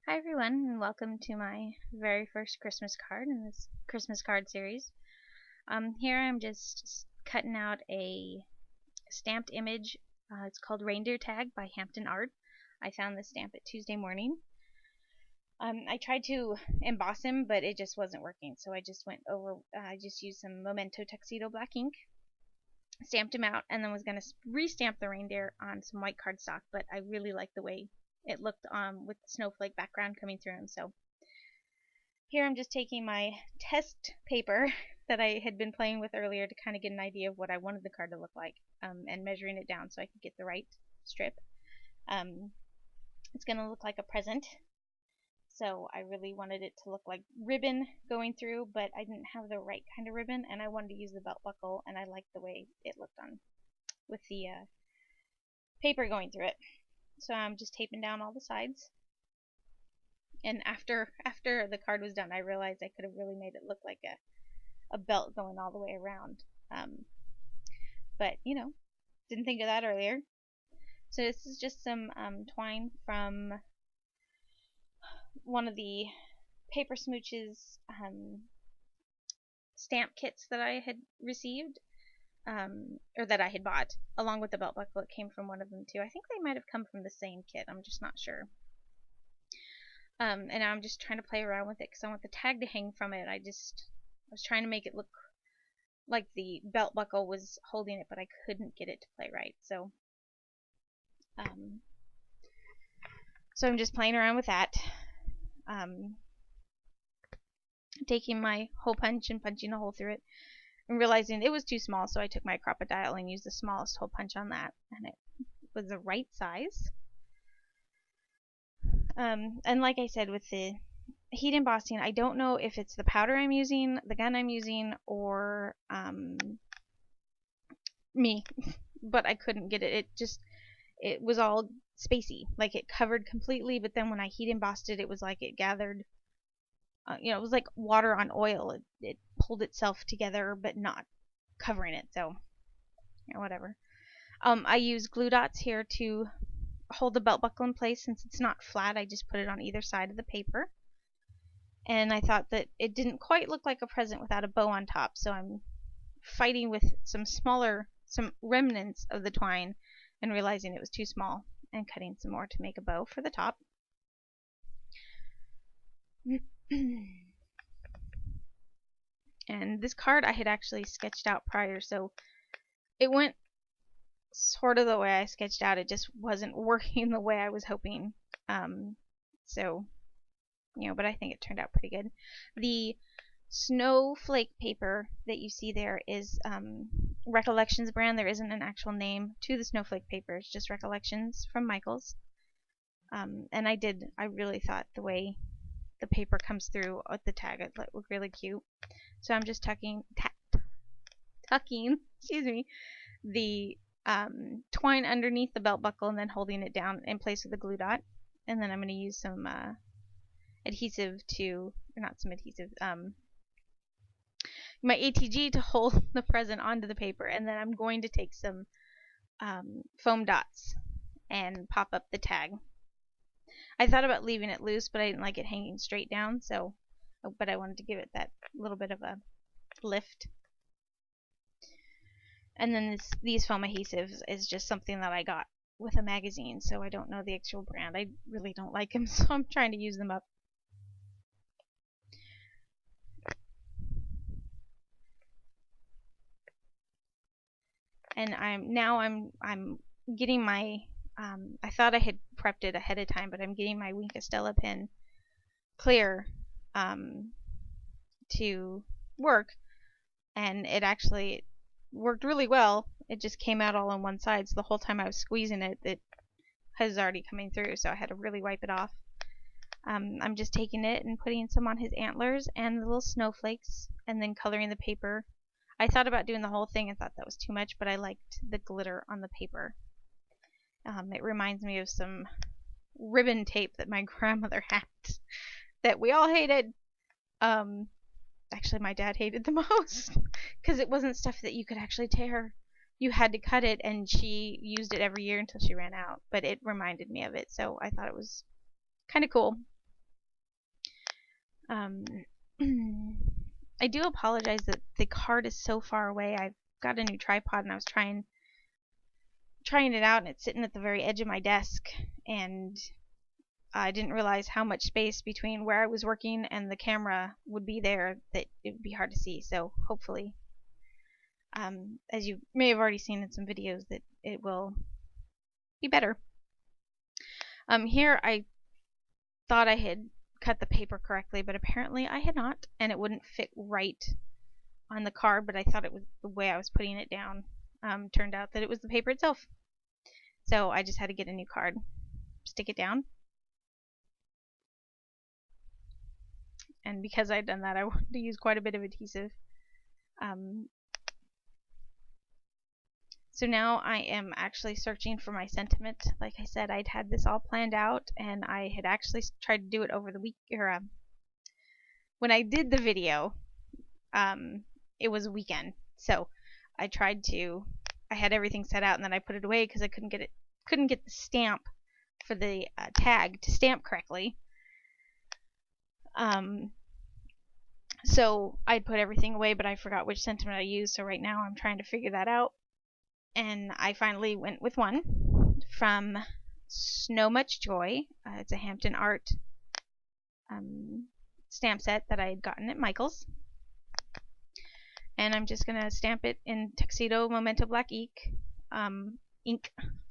Hi everyone, and welcome to my very first Christmas card in this Christmas card series. Here I'm just cutting out a stamped image. It's called Reindeer Tag by Hampton Art. I found this stamp at Tuesday morning. I tried to emboss him, but it just wasn't working, so I just used some Memento Tuxedo black ink, stamped him out, and then was going to re-stamp the reindeer on some white cardstock, but I really like the way it looked with the snowflake background coming through him. So here I'm just taking my test paper that I had been playing with earlier to kind of get an idea of what I wanted the card to look like, and measuring it down so I could get the right strip. It's going to look like a present, so I really wanted it to look like ribbon going through, but I didn't have the right kind of ribbon, and I wanted to use the belt buckle, and I liked the way it looked on with the paper going through it. So I'm just taping down all the sides. And after the card was done, I realized I could have really made it look like a belt going all the way around. But, didn't think of that earlier. So this is just some twine from one of the Paper Smooches stamp kits that I had received. Or that I had bought, along with the belt buckle. It came from one of them too. I think they might have come from the same kit. I'm just not sure. And now I'm just trying to play around with it because I want the tag to hang from it. I was trying to make it look like the belt buckle was holding it, but I couldn't get it to play right. So I'm just playing around with that. Taking my hole punch and punching a hole through it, and realizing it was too small, so I took my Crop-A-Dial and used the smallest hole punch on that, and it was the right size. And like I said, with the heat embossing, I don't know if it's the powder I'm using, the gun I'm using, or me, but I couldn't get it. It was all spacey, like it covered completely, but then when I heat embossed it, it was like it gathered, it was like water on oil. It pulled itself together, but not covering it, so whatever. I use glue dots here to hold the belt buckle in place. Since it's not flat, I just put it on either side of the paper. And I thought that it didn't quite look like a present without a bow on top, so I'm fighting with some remnants of the twine and realizing it was too small, and cutting some more to make a bow for the top. And this card I had actually sketched out prior, so it went sort of the way I sketched out. It just wasn't working the way I was hoping. But I think it turned out pretty good. The snowflake paper that you see there is Recollections brand. There isn't an actual name to the snowflake paper. It's just Recollections from Michaels. And I really thought the way the paper comes through with the tag, it looked really cute. So I'm just tucking, excuse me, the twine underneath the belt buckle and then holding it down in place with a glue dot. And then I'm going to use some my ATG to hold the present onto the paper, and then I'm going to take some foam dots and pop up the tag. I thought about leaving it loose, but I didn't like it hanging straight down, but I wanted to give it that little bit of a lift. And then these foam adhesives is just something that I got with a magazine, so I don't know the actual brand. I really don't like them, so I'm trying to use them up. And I'm getting my I thought I had prepped it ahead of time, but I'm getting my Wink Estella pen clear to work, and it actually worked really well. It just came out all on one side, so the whole time I was squeezing it, it was already coming through, so I had to really wipe it off. I'm just taking it and putting some on his antlers and the little snowflakes, and then coloring the paper. I thought about doing the whole thing and thought that was too much, but I liked the glitter on the paper. It reminds me of some ribbon tape that my grandmother had that we all hated. Actually, my dad hated the most because it wasn't stuff that you could actually tear. You had to cut it, and she used it every year until she ran out. But it reminded me of it, so I thought it was kind of cool. Um, I do apologize that the card is so far away. I've got a new tripod and I was trying it out, and it's sitting at the very edge of my desk, and I didn't realize how much space between where I was working and the camera would be there that it would be hard to see. So hopefully, as you may have already seen in some videos, that it will be better. Here I thought I had cut the paper correctly, but apparently I had not, and it wouldn't fit right on the card, but I thought it was the way I was putting it down. Turned out that it was the paper itself. So I just had to get a new card, stick it down, and because I'd done that, I wanted to use quite a bit of adhesive. So now I am actually searching for my sentiment. Like I said, I'd had this all planned out, and I had actually tried to do it over the week, or when I did the video, it was a weekend. So I had everything set out, and then I put it away because I couldn't get the stamp for the tag to stamp correctly. So I'd put everything away, but I forgot which sentiment I used. So right now I'm trying to figure that out. And I finally went with one from Snow Much Joy. It's a Hampton Art stamp set that I had gotten at Michael's. And I'm just going to stamp it in Tuxedo Memento Black ink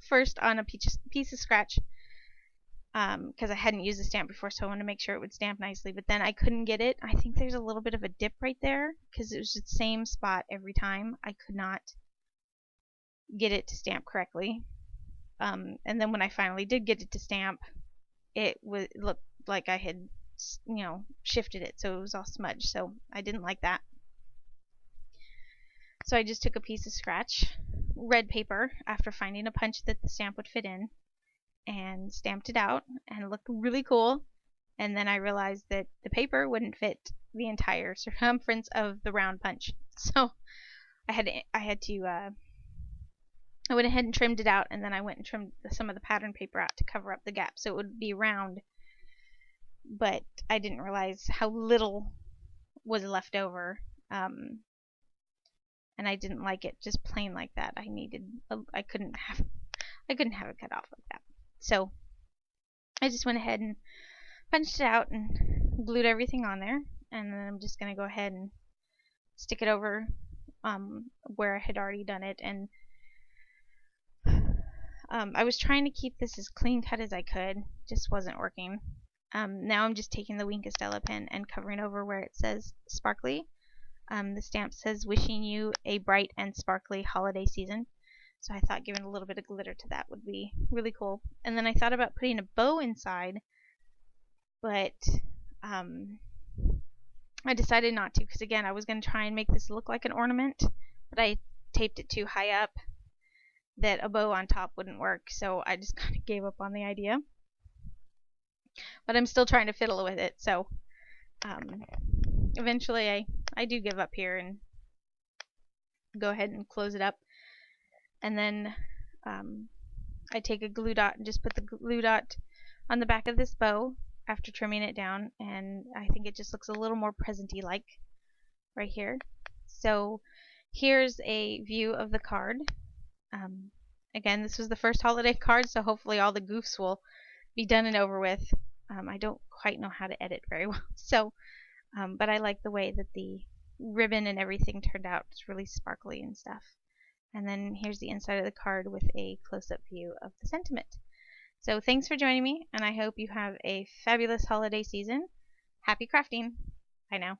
first on a piece of scratch, because I hadn't used the stamp before, so I wanted to make sure it would stamp nicely. But then I couldn't get it. I think there's a little bit of a dip right there because it was the same spot every time. I could not get it to stamp correctly. And then when I finally did get it to stamp, it looked like I had, shifted it, so it was all smudged. So I didn't like that. So I just took a piece of scratch red paper after finding a punch that the stamp would fit in, and stamped it out, and it looked really cool. And then I realized that the paper wouldn't fit the entire circumference of the round punch, so I went ahead and trimmed it out, and then I went and trimmed some of the pattern paper out to cover up the gap so it would be round. But I didn't realize how little was left over, and I didn't like it just plain like that. I couldn't have it cut off like that. So I just went ahead and punched it out and glued everything on there, and then I'm just going to go ahead and stick it over where I had already done it. And I was trying to keep this as clean cut as I could, just wasn't working. Now I'm just taking the Wink of Stella pen and covering over where it says sparkly. The stamp says wishing you a bright and sparkly holiday season. So I thought giving a little bit of glitter to that would be really cool. And then I thought about putting a bow inside, but I decided not to, because again, I was going to try and make this look like an ornament, but I taped it too high up that a bow on top wouldn't work, so I just kind of gave up on the idea. But I'm still trying to fiddle with it, so eventually I do give up here and go ahead and close it up. And then I take a glue dot and just put the glue dot on the back of this bow after trimming it down, and I think it just looks a little more present-y like right here. So here's a view of the card. Again, this was the first holiday card, so hopefully all the goofs will be done and over with. I don't quite know how to edit very well, so but I like the way that the ribbon and everything turned out. It's really sparkly and stuff. And then here's the inside of the card with a close-up view of the sentiment. So thanks for joining me, and I hope you have a fabulous holiday season. Happy crafting! Bye now.